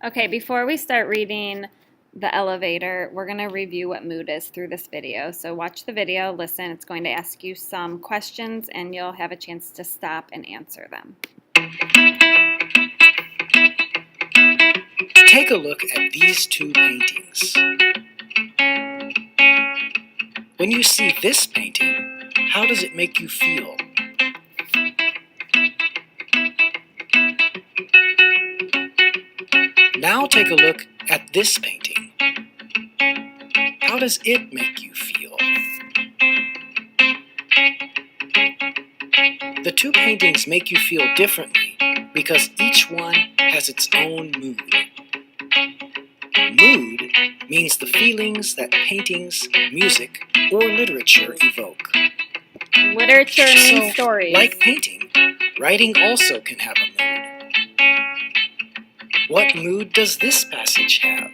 Okay, before we start reading The Elevator, we're going to review what mood is through this video. So watch the video, listen, it's going to ask you some questions and you'll have a chance to stop and answer them. Take a look at these two paintings. When you see this painting, how does it make you feel? Now take a look at this painting. How does it make you feel? The two paintings make you feel differently because each one has its own mood. Mood means the feelings that paintings, music, or literature evoke. Literature means So, stories. like painting, writing also can have a mood. What mood does this passage have?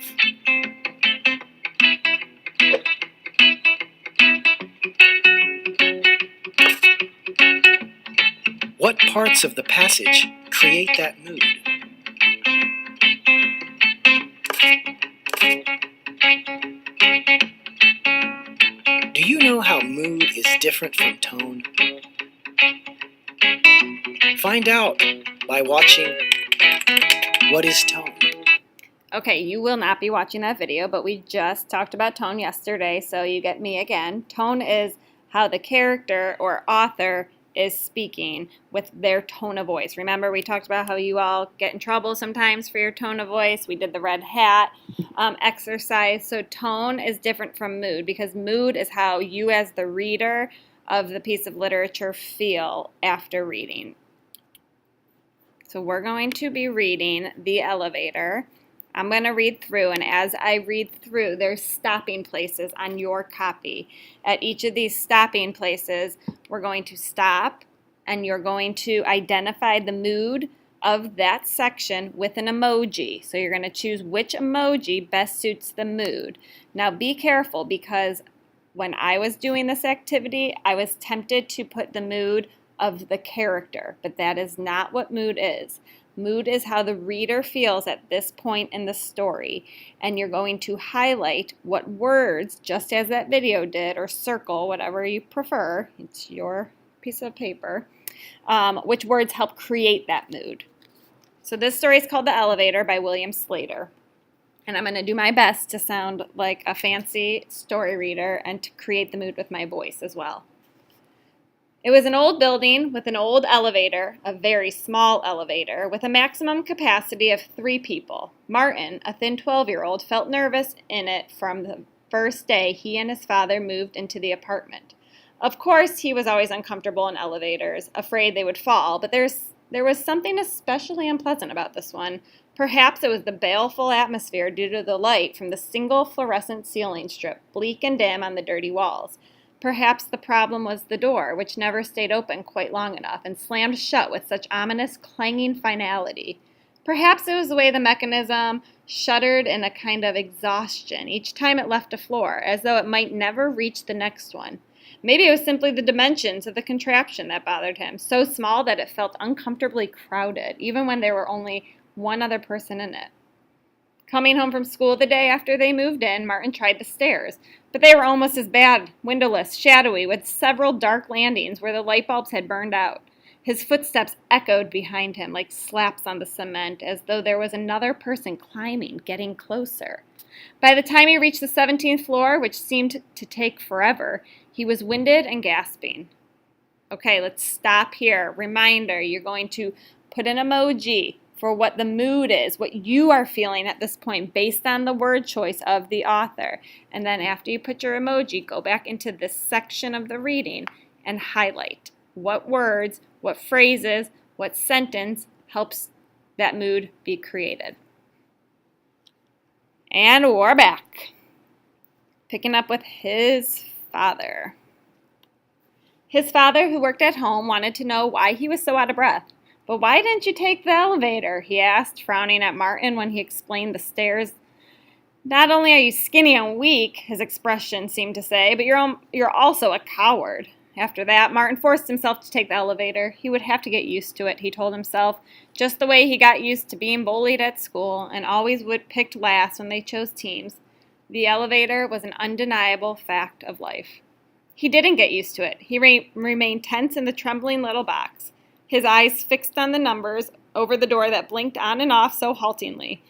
What parts of the passage create that mood? Do you know how mood is different from tone? Find out by watching What is Tone? Okay, you will not be watching that video, but we just talked about tone yesterday, so you get me again. Tone is how the character or author is speaking with their tone of voice. Remember, we talked about how you all get in trouble sometimes for your tone of voice. We did the red hat exercise. So tone is different from mood because mood is how you as the reader of the piece of literature feel after reading. So we're going to be reading The Elevator. I'm going to read through, and as I read through, there's stopping places on your copy. At each of these stopping places, we're going to stop, and you're going to identify the mood of that section with an emoji. So you're going to choose which emoji best suits the mood. Now be careful, because when I was doing this activity, I was tempted to put the mood of the character, but that is not what mood is. Mood is how the reader feels at this point in the story, and you're going to highlight what words, just as that video did, or circle, whatever you prefer, it's your piece of paper, which words help create that mood. So this story is called The Elevator by William Slater, and I'm going to do my best to sound like a fancy story reader and to create the mood with my voice as well. It was an old building with an old elevator, a very small elevator, with a maximum capacity of 3 people. Martin, a thin 12-year-old, felt nervous in it from the first day he and his father moved into the apartment. Of course, he was always uncomfortable in elevators, afraid they would fall, but there was something especially unpleasant about this one. Perhaps it was the baleful atmosphere due to the light from the single fluorescent ceiling strip, bleak and dim on the dirty walls. Perhaps the problem was the door, which never stayed open quite long enough and slammed shut with such ominous clanging finality. Perhaps it was the way the mechanism shuddered in a kind of exhaustion each time it left a floor, as though it might never reach the next one. Maybe it was simply the dimensions of the contraption that bothered him, so small that it felt uncomfortably crowded, even when there were only one other person in it. Coming home from school the day after they moved in, Martin tried the stairs, but they were almost as bad, windowless, shadowy, with several dark landings where the light bulbs had burned out. His footsteps echoed behind him like slaps on the cement, as though there was another person climbing, getting closer. By the time he reached the 17th floor, which seemed to take forever, he was winded and gasping. Okay, let's stop here. Reminder, you're going to put an emoji for what the mood is, what you are feeling at this point based on the word choice of the author. And then after you put your emoji, go back into this section of the reading and highlight what words, what phrases, what sentence helps that mood be created. And we're back. Picking up with his father. His father, who worked at home, wanted to know why he was so out of breath. "But why didn't you take the elevator?" he asked, frowning at Martin when he explained the stairs. "Not only are you skinny and weak," his expression seemed to say, "but you're also a coward." After that, Martin forced himself to take the elevator. He would have to get used to it, he told himself, just the way he got used to being bullied at school and always would picked last when they chose teams. The elevator was an undeniable fact of life. He didn't get used to it. He remained tense in the trembling little box, his eyes fixed on the numbers over the door that blinked on and off so haltingly,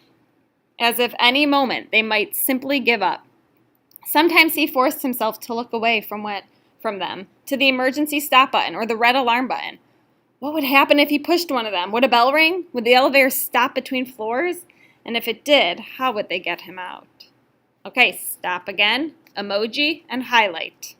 as if any moment they might simply give up. Sometimes he forced himself to look away from them, to the emergency stop button or the red alarm button. What would happen if he pushed one of them? Would a bell ring? Would the elevator stop between floors? And if it did, how would they get him out? Okay, stop again, emoji, and highlight.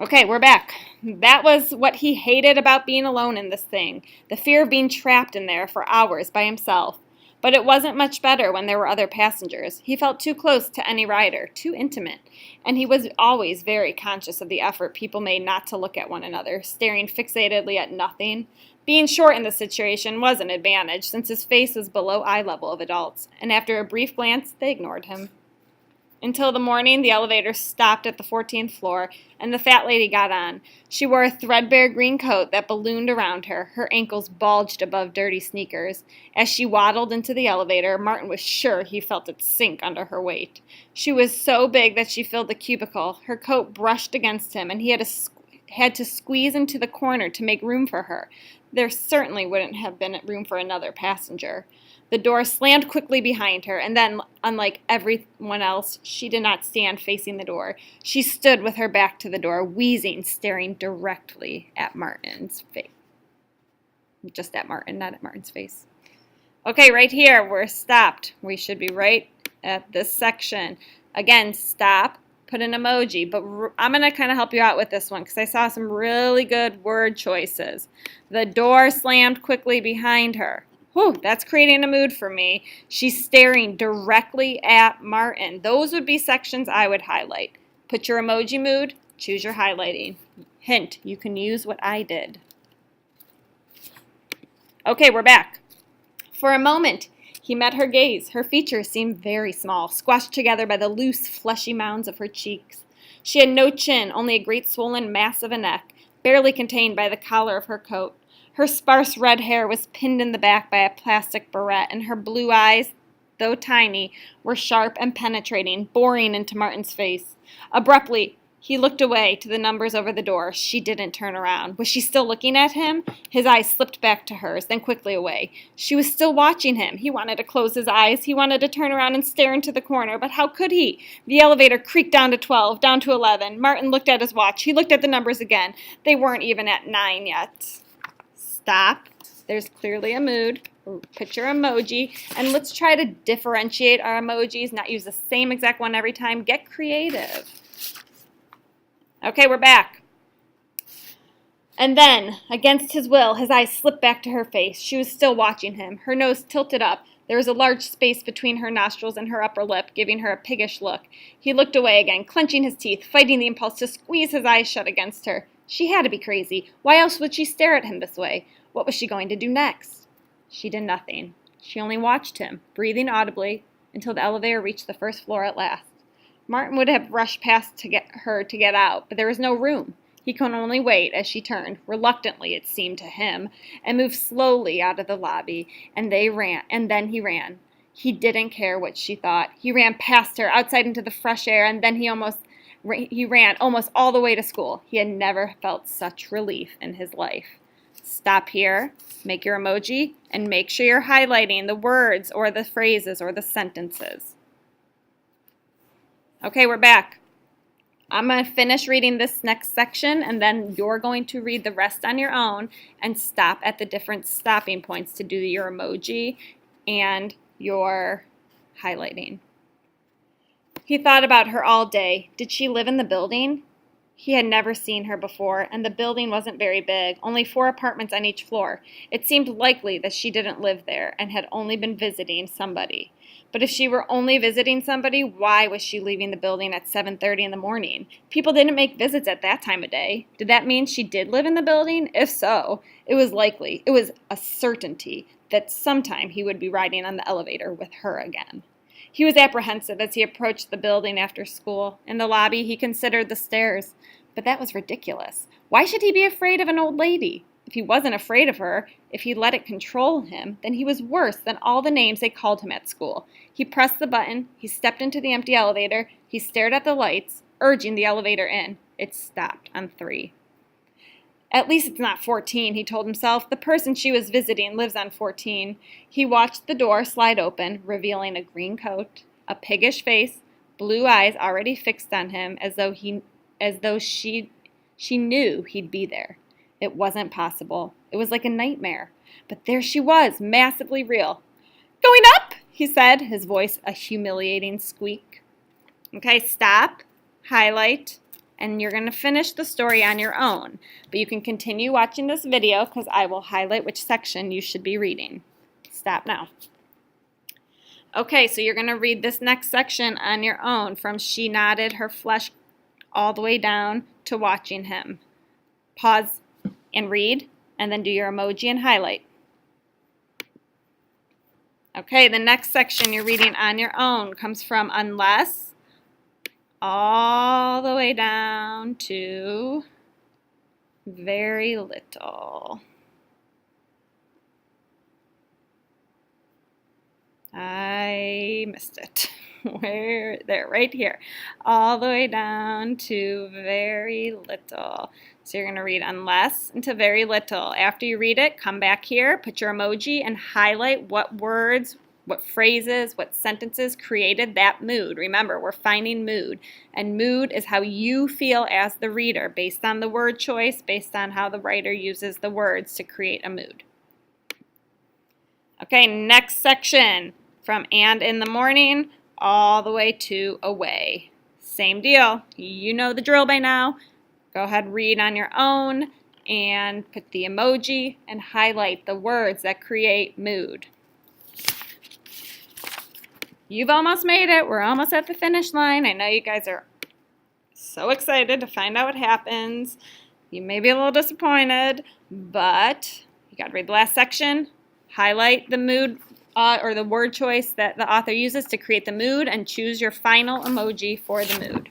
Okay, we're back. That was what he hated about being alone in this thing, the fear of being trapped in there for hours by himself. But it wasn't much better when there were other passengers. He felt too close to any rider, too intimate, and he was always very conscious of the effort people made not to look at one another, staring fixatedly at nothing. Being short in the situation was an advantage, since his face was below eye level of adults, and after a brief glance, they ignored him. Until the morning, the elevator stopped at the 14th floor, and the fat lady got on. She wore a threadbare green coat that ballooned around her. Her ankles bulged above dirty sneakers. As she waddled into the elevator, Martin was sure he felt it sink under her weight. She was so big that she filled the cubicle. Her coat brushed against him, and he had to squeeze into the corner to make room for her. There certainly wouldn't have been room for another passenger. The door slammed quickly behind her, and then, unlike everyone else, she did not stand facing the door. She stood with her back to the door, wheezing, staring directly at Martin's face. Just at Martin, not at Martin's face. Okay, right here, we're stopped. We should be right at this section. Again, stop, put an emoji, but I'm going to kind of help you out with this one because I saw some really good word choices. The door slammed quickly behind her. Whew, that's creating a mood for me. She's staring directly at Martin. Those would be sections I would highlight. Put your emoji mood, choose your highlighting. Hint, you can use what I did. Okay, we're back. For a moment, he met her gaze. Her features seemed very small, squashed together by the loose, fleshy mounds of her cheeks. She had no chin, only a great swollen mass of a neck, barely contained by the collar of her coat. Her sparse red hair was pinned in the back by a plastic barrette, and her blue eyes, though tiny, were sharp and penetrating, boring into Martin's face. Abruptly, he looked away to the numbers over the door. She didn't turn around. Was she still looking at him? His eyes slipped back to hers, then quickly away. She was still watching him. He wanted to close his eyes. He wanted to turn around and stare into the corner, but how could he? The elevator creaked down to 12, down to 11. Martin looked at his watch. He looked at the numbers again. They weren't even at 9 yet. Stop. There's clearly a mood. Put your emoji. And let's try to differentiate our emojis, not use the same exact one every time. Get creative. Okay, we're back. And then, against his will, his eyes slipped back to her face. She was still watching him, her nose tilted up. There was a large space between her nostrils and her upper lip, giving her a piggish look. He looked away again, clenching his teeth, fighting the impulse to squeeze his eyes shut against her. She had to be crazy. Why else would she stare at him this way? What was she going to do next? She did nothing. She only watched him, breathing audibly, until the elevator reached the first floor at last. Martin would have rushed past to get out, but there was no room. He could only wait as she turned, reluctantly it seemed to him, and moved slowly out of the lobby, and then he ran. He didn't care what she thought. He ran past her, outside into the fresh air, and then he ran almost all the way to school. He had never felt such relief in his life. Stop here, make your emoji, and make sure you're highlighting the words or the phrases or the sentences. Okay, we're back. I'm going to finish reading this next section, and then you're going to read the rest on your own and stop at the different stopping points to do your emoji and your highlighting. He thought about her all day. Did she live in the building? He had never seen her before, and the building wasn't very big, only 4 apartments on each floor. It seemed likely that she didn't live there and had only been visiting somebody. But if she were only visiting somebody, why was she leaving the building at 7:30 in the morning? People didn't make visits at that time of day. Did that mean she did live in the building? If so, it was likely, it was a certainty that sometime he would be riding on the elevator with her again. He was apprehensive as he approached the building after school. In the lobby, he considered the stairs. But that was ridiculous. Why should he be afraid of an old lady? If he wasn't afraid of her, if he let it control him, then he was worse than all the names they called him at school. He pressed the button, he stepped into the empty elevator, he stared at the lights, urging the elevator in. It stopped on 3. At least it's not 14, he told himself. The person she was visiting lives on 14. He watched the door slide open, revealing a green coat, a piggish face, blue eyes already fixed on him as though she knew he'd be there. It wasn't possible. It was like a nightmare. But there she was, massively real. "Going up," he said, his voice a humiliating squeak. Okay, stop, highlight, and you're going to finish the story on your own. But you can continue watching this video because I will highlight which section you should be reading. Stop now. Okay, so you're going to read this next section on your own, from "She nodded her flesh all the way down" to "watching him." Pause and read, and then do your emoji and highlight. Okay, the next section you're reading on your own comes from "unless" all the way down to "very little." I missed it. Where? There, right here. All the way down to "very little." So you're going to read "unless" into "very little." After you read it, come back here, put your emoji, and highlight what words, what phrases, what sentences created that mood. Remember, we're finding mood. And mood is how you feel as the reader, based on the word choice, based on how the writer uses the words to create a mood. Okay, next section, from "and in the morning" all the way to "away." Same deal. You know the drill by now. Go ahead, read on your own, and put the emoji and highlight the words that create mood. You've almost made it. We're almost at the finish line. I know you guys are so excited to find out what happens. You may be a little disappointed, but you got to read the last section, highlight the mood or the word choice that the author uses to create the mood, and choose your final emoji for the mood.